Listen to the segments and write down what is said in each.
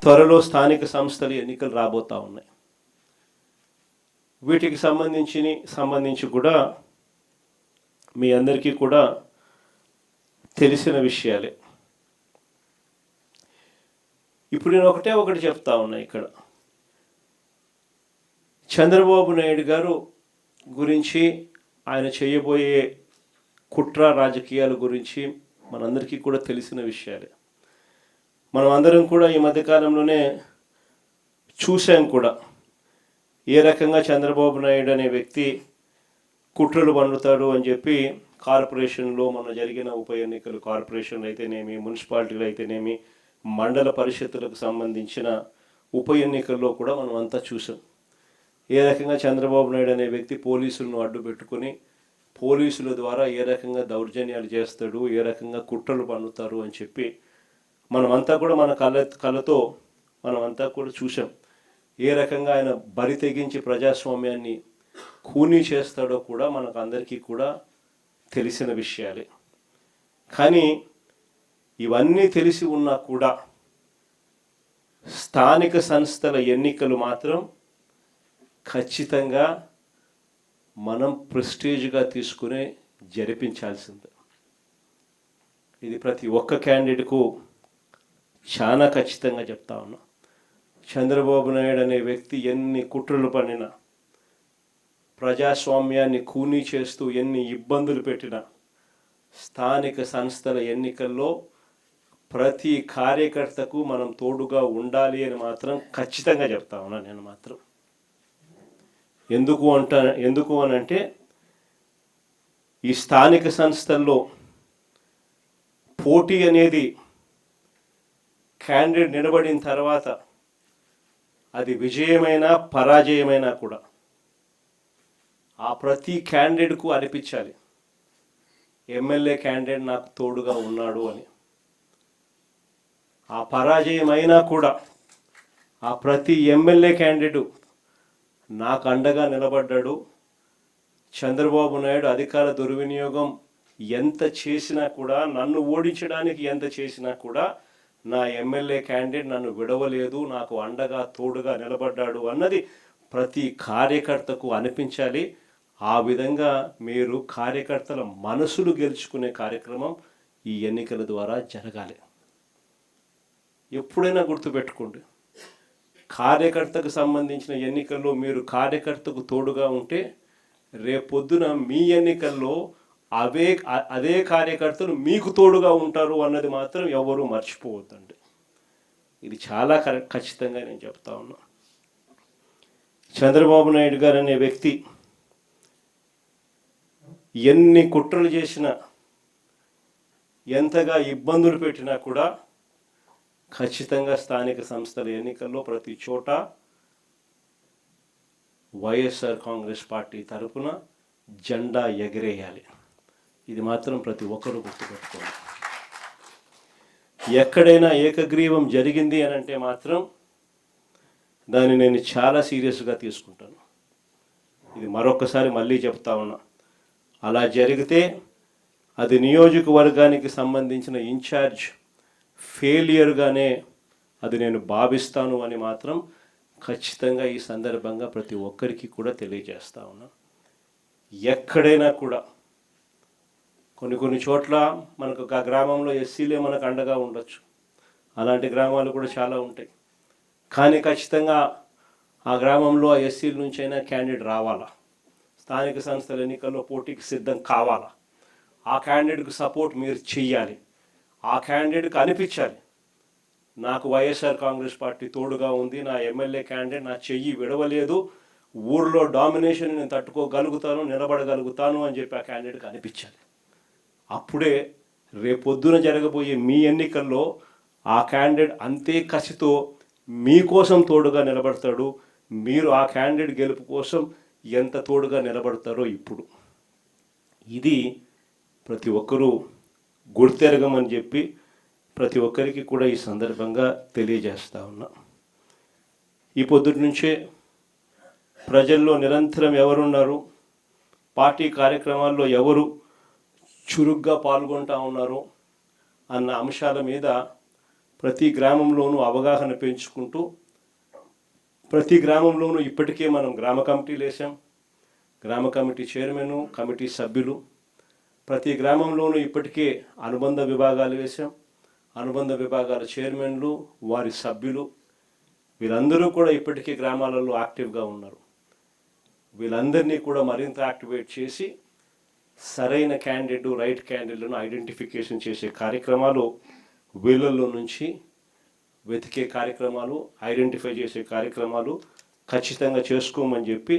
త్వరలో స్థానిక సంస్థల ఎన్నికలు రాబోతూ ఉన్నాయి. వీటికి సంబంధించి కూడా మీ అందరికీ కూడా తెలిసిన విషయాలే. ఇప్పుడు నేను ఒకటి చెప్తా ఉన్నా. ఇక్కడ చంద్రబాబు నాయుడు గారు గురించి, ఆయన చేయబోయే కుట్ర రాజకీయాల గురించి మనందరికీ కూడా తెలిసిన విషయాలే. మనం అందరం కూడా ఈ మధ్యకాలంలోనే చూసాం కూడా ఏ రకంగా చంద్రబాబు నాయుడు అనే వ్యక్తి కుట్రలు పన్నుతాడు అని చెప్పి కార్పొరేషన్లో మొన్న జరిగిన ఉప ఎన్నికలు, కార్పొరేషన్లు అయితేనేమి, మున్సిపాలిటీలు అయితేనేమి, మండల పరిషత్తులకు సంబంధించిన ఉప ఎన్నికల్లో కూడా మనం అంతా చూసాం. ఏ రకంగా చంద్రబాబు నాయుడు అనే వ్యక్తి పోలీసులను అడ్డు పెట్టుకుని పోలీసుల ద్వారా ఏ రకంగా దౌర్జన్యాలు చేస్తాడు, ఏ రకంగా కుట్రలు పన్నుతారు అని చెప్పి మనమంతా కూడా మన కళ్ళతో మనమంతా కూడా చూసాం. ఏ రకంగా ఆయన బరి తెగించి ప్రజాస్వామ్యాన్ని ఖూనీ చేస్తాడో కూడా మనకు అందరికీ కూడా తెలిసిన విషయాలే. కానీ ఇవన్నీ తెలిసి ఉన్నా కూడా స్థానిక సంస్థల ఎన్నికలు మాత్రం ఖచ్చితంగా మనం ప్రెస్టీజ్గా తీసుకునే జరిపించాల్సిందే. ఇది ప్రతి ఒక్క క్యాండిడేట్కు చాలా ఖచ్చితంగా చెప్తా ఉన్నా. చంద్రబాబు నాయుడు అనే వ్యక్తి ఎన్ని కుట్రలు పన్నినా, ప్రజాస్వామ్యాన్ని ఖూనీ చేస్తూ ఎన్ని ఇబ్బందులు పెట్టినా, స్థానిక సంస్థల ఎన్నికల్లో ప్రతి కార్యకర్తకు మనం తోడుగా ఉండాలి అని మాత్రం ఖచ్చితంగా చెప్తా ఉన్నా. నేను మాత్రం ఎందుకు అనంటే ఈ స్థానిక సంస్థల్లో పోటీ అనేది క్యాండిడేట్ నిలబడిన తర్వాత అది విజయమైనా పరాజయమైనా కూడా ఆ ప్రతి క్యాండిడేట్కు అనిపించాలి ఎమ్మెల్యే క్యాండిడేట్ నాకు తోడుగా ఉన్నాడు అని. ఆ పరాజయమైనా కూడా ఆ ప్రతి ఎమ్మెల్యే క్యాండిడేట్ నాకు అండగా నిలబడ్డాడు. చంద్రబాబు నాయుడు అధికార దుర్వినియోగం ఎంత చేసినా కూడా, నన్ను ఓడించడానికి ఎంత చేసినా కూడా నా ఎమ్మెల్యే క్యాండిడేట్ నన్ను విడవలేదు, నాకు అండగా తోడుగా నిలబడ్డాడు అన్నది ప్రతి కార్యకర్తకు అనిపించాలి. ఆ విధంగా మీరు కార్యకర్తల మనసులు గెలుచుకునే కార్యక్రమం ఈ ఎన్నికల ద్వారా జరగాలి. ఎప్పుడైనా గుర్తుపెట్టుకోండి, కార్యకర్తకు సంబంధించిన ఎన్నికల్లో మీరు కార్యకర్తకు తోడుగా ఉంటే రేపొద్దున మీ ఎన్నికల్లో అదే కార్యకర్తలు మీకు తోడుగా ఉంటారు అన్నది మాత్రం ఎవరు మర్చిపోవద్దండి. ఇది చాలా ఖచ్చితంగా నేను చెప్తా ఉన్నా. చంద్రబాబు నాయుడు గారు అనే వ్యక్తి ఎన్ని కుట్రలు చేసినా, ఎంతగా ఇబ్బందులు పెట్టినా కూడా ఖచ్చితంగా స్థానిక సంస్థల ఎన్నికల్లో ప్రతి చోట వైఎస్ఆర్ కాంగ్రెస్ పార్టీ తరఫున జెండా ఎగరేయాలి. ఇది మాత్రం ప్రతి ఒక్కరూ గుర్తుపెట్టుకోవాలి. ఎక్కడైనా ఏకగ్రీవం జరిగింది అని అంటే మాత్రం దాన్ని నేను చాలా సీరియస్గా తీసుకుంటాను. ఇది మరొకసారి మళ్ళీ చెప్తా ఉన్నా. అలా జరిగితే అది నియోజకవర్గానికి సంబంధించిన ఇన్ఛార్జ్ ఫెయిలియర్గానే అది నేను భావిస్తాను అని మాత్రం ఖచ్చితంగా ఈ సందర్భంగా ప్రతి ఒక్కరికి కూడా తెలియజేస్తా ఉన్నా. ఎక్కడైనా కూడా కొన్ని చోట్ల మనకు ఆ గ్రామంలో ఎస్సీలే మనకు అండగా ఉండొచ్చు, అలాంటి గ్రామాలు కూడా చాలా ఉంటాయి. కానీ ఖచ్చితంగా ఆ గ్రామంలో ఆ ఎస్సీల నుంచి అయినా క్యాండిడేట్ రావాలా, స్థానిక సంస్థల ఎన్నికల్లో పోటీకి సిద్ధం కావాలా, ఆ క్యాండిడేట్కి సపోర్ట్ మీరు చెయ్యాలి. ఆ క్యాండిడేట్కి అనిపించాలి నాకు వైఎస్ఆర్ కాంగ్రెస్ పార్టీ తోడుగా ఉంది, నా ఎమ్మెల్యే క్యాండిడేట్ నా చెయ్యి విడవలేదు, ఊర్లో డామినేషన్ నేను తట్టుకోగలుగుతాను, నిలబడగలుగుతాను అని చెప్పి ఆ క్యాండిడేట్కి అనిపించాలి. అప్పుడే రేపొద్దున జరగబోయే మీ ఎన్నికల్లో ఆ క్యాండిడేట్ అంతే కసితో మీకోసం తోడుగా నిలబడతాడు. మీరు ఆ క్యాండిడేట్ గెలుపు కోసం ఎంత తోడుగా నిలబడతారో ఇప్పుడు ఇది ప్రతి ఒక్కరూ గుర్తెరగమని చెప్పి ప్రతి ఒక్కరికి కూడా ఈ సందర్భంగా తెలియజేస్తా ఉన్నా. ఈ పొద్దుటి నుంచే ప్రజల్లో నిరంతరం ఎవరున్నారు, పార్టీ కార్యక్రమాల్లో ఎవరు చురుగ్గా పాల్గొంటూ ఉన్నారు అన్న అంశాల మీద ప్రతి గ్రామంలోనూ అవగాహన పెంచుకుంటూ ప్రతి గ్రామంలోనూ ఇప్పటికే మనం గ్రామ కమిటీలు వేసాం. గ్రామ కమిటీ చైర్మన్, కమిటీ సభ్యులు, ప్రతి గ్రామంలోనూ ఇప్పటికే అనుబంధ విభాగాలు వేసాం. అనుబంధ విభాగాల చైర్మన్లు, వారి సభ్యులు, వీళ్ళందరూ కూడా ఇప్పటికే గ్రామాలలో యాక్టివ్గా ఉన్నారు. వీళ్ళందరినీ కూడా మరింత యాక్టివేట్ చేసి సరైన క్యాండిడేట్, రైట్ క్యాండిడేట్లను ఐడెంటిఫికేషన్ చేసే కార్యక్రమాలు, వీళ్ళల్లో నుంచి వెతికే కార్యక్రమాలు, ఐడెంటిఫై చేసే కార్యక్రమాలు ఖచ్చితంగా చేసుకోమని చెప్పి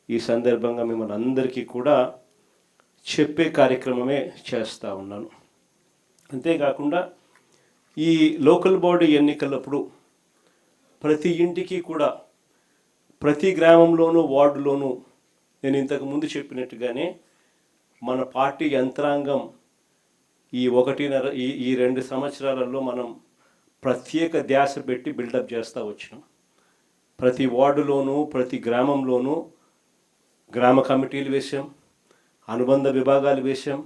ఈ సందర్భంగా మిమ్మల్ని అందరికీ కూడా చెప్పే కార్యక్రమమే చేస్తూ ఉన్నాను. అంతేకాకుండా ఈ లోకల్ బాడీ ఎన్నికలప్పుడు ప్రతి ఇంటికి కూడా, ప్రతి గ్రామంలోనూ, వార్డులోనూ నేను ఇంతకు ముందు చెప్పినట్టుగానే మన పార్టీ యంత్రాంగం ఈ 2 సంవత్సరాలలో మనం ప్రత్యేక ధ్యాస పెట్టి బిల్డప్ చేస్తూ వచ్చినాం. ప్రతి వార్డులోనూ, ప్రతి గ్రామంలోనూ గ్రామ కమిటీలు వేసాం, అనుబంధ విభాగాలు వేసాం,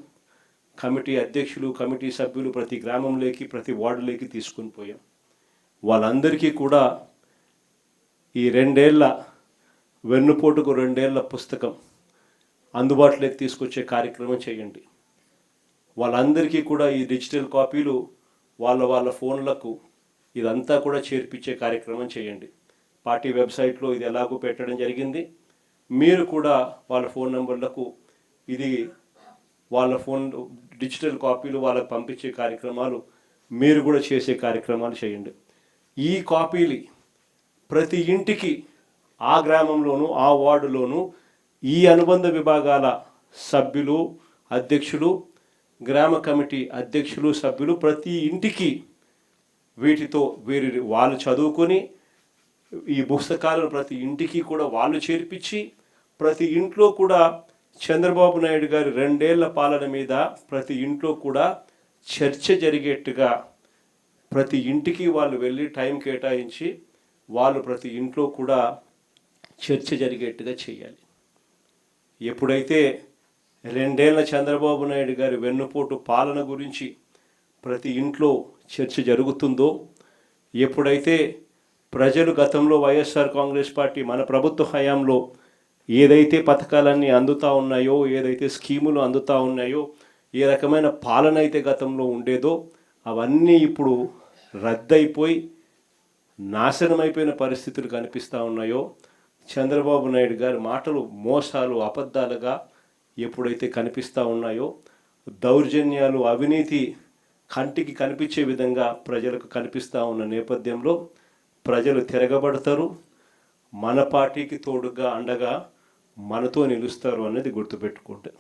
కమిటీ అధ్యక్షులు, కమిటీ సభ్యులు ప్రతి గ్రామంలోకి, ప్రతి వార్డులోకి తీసుకుని పోయాం. వాళ్ళందరికీ కూడా ఈ 2 ఏళ్ల వెన్నుపోటుకు 2 ఏళ్ల పుస్తకం అందుబాటులోకి తీసుకొచ్చే కార్యక్రమం చేయండి. వాళ్ళందరికీ కూడా ఈ డిజిటల్ కాపీలు వాళ్ళ ఫోన్లకు ఇదంతా కూడా చేర్పించే కార్యక్రమం చేయండి. పార్టీ వెబ్సైట్లో ఇది ఎలాగో పెట్టడం జరిగింది. మీరు కూడా వాళ్ళ ఫోన్ నెంబర్లకు ఇది వాళ్ళ ఫోన్ డిజిటల్ కాపీలు వాళ్ళకు పంపించే కార్యక్రమాలు మీరు కూడా చేసే కార్యక్రమాలు చేయండి. ఈ కాపీలు ప్రతి ఇంటికి, ఆ గ్రామంలోనూ, ఆ వార్డులోనూ ఈ అనుబంధ విభాగాల సభ్యులు, అధ్యక్షులు, గ్రామ కమిటీ అధ్యక్షులు, సభ్యులు ప్రతి ఇంటికి వీటితో వాళ్ళు చదువుకొని ఈ పుస్తకాలను ప్రతి ఇంటికి కూడా వాళ్ళు చేర్పించి, ప్రతి ఇంట్లో కూడా చంద్రబాబు నాయుడు గారి 2 ఏళ్ల పాలన మీద ప్రతి ఇంట్లో కూడా చర్చ జరిగేట్టుగా ప్రతి ఇంటికి వాళ్ళు వెళ్ళి టైం కేటాయించి వాళ్ళు ప్రతి ఇంట్లో కూడా చర్చ జరిగేట్టుగా చేయాలి. ఎప్పుడైతే 2 ఏళ్ల చంద్రబాబు నాయుడు గారి వెన్నుపోటు పాలన గురించి ప్రతి ఇంట్లో చర్చ జరుగుతుందో, ఎప్పుడైతే ప్రజలు గతంలో వైఎస్ఆర్ కాంగ్రెస్ పార్టీ మన ప్రభుత్వ హయాంలో ఏదైతే పథకాలన్నీ అందుతూ ఉన్నాయో, ఏదైతే స్కీములు అందుతూ ఉన్నాయో, ఏ రకమైన పాలన అయితే గతంలో ఉండేదో అవన్నీ ఇప్పుడు రద్దయిపోయి నాశనమైపోయిన పరిస్థితులు కనిపిస్తూ ఉన్నాయో, చంద్రబాబు నాయుడు గారి మాటలు మోసాలు, అబద్ధాలుగా ఎప్పుడైతే కనిపిస్తూ ఉన్నాయో, దౌర్జన్యాలు, అవినీతి కంటికి కనిపించే విధంగా ప్రజలకు కనిపిస్తూ ఉన్న నేపథ్యంలో ప్రజలు తిరగబడతారు. మన పార్టీకి తోడుగా, అండగా మనతో నిలుస్తారు అనేది గుర్తుపెట్టుకుంటే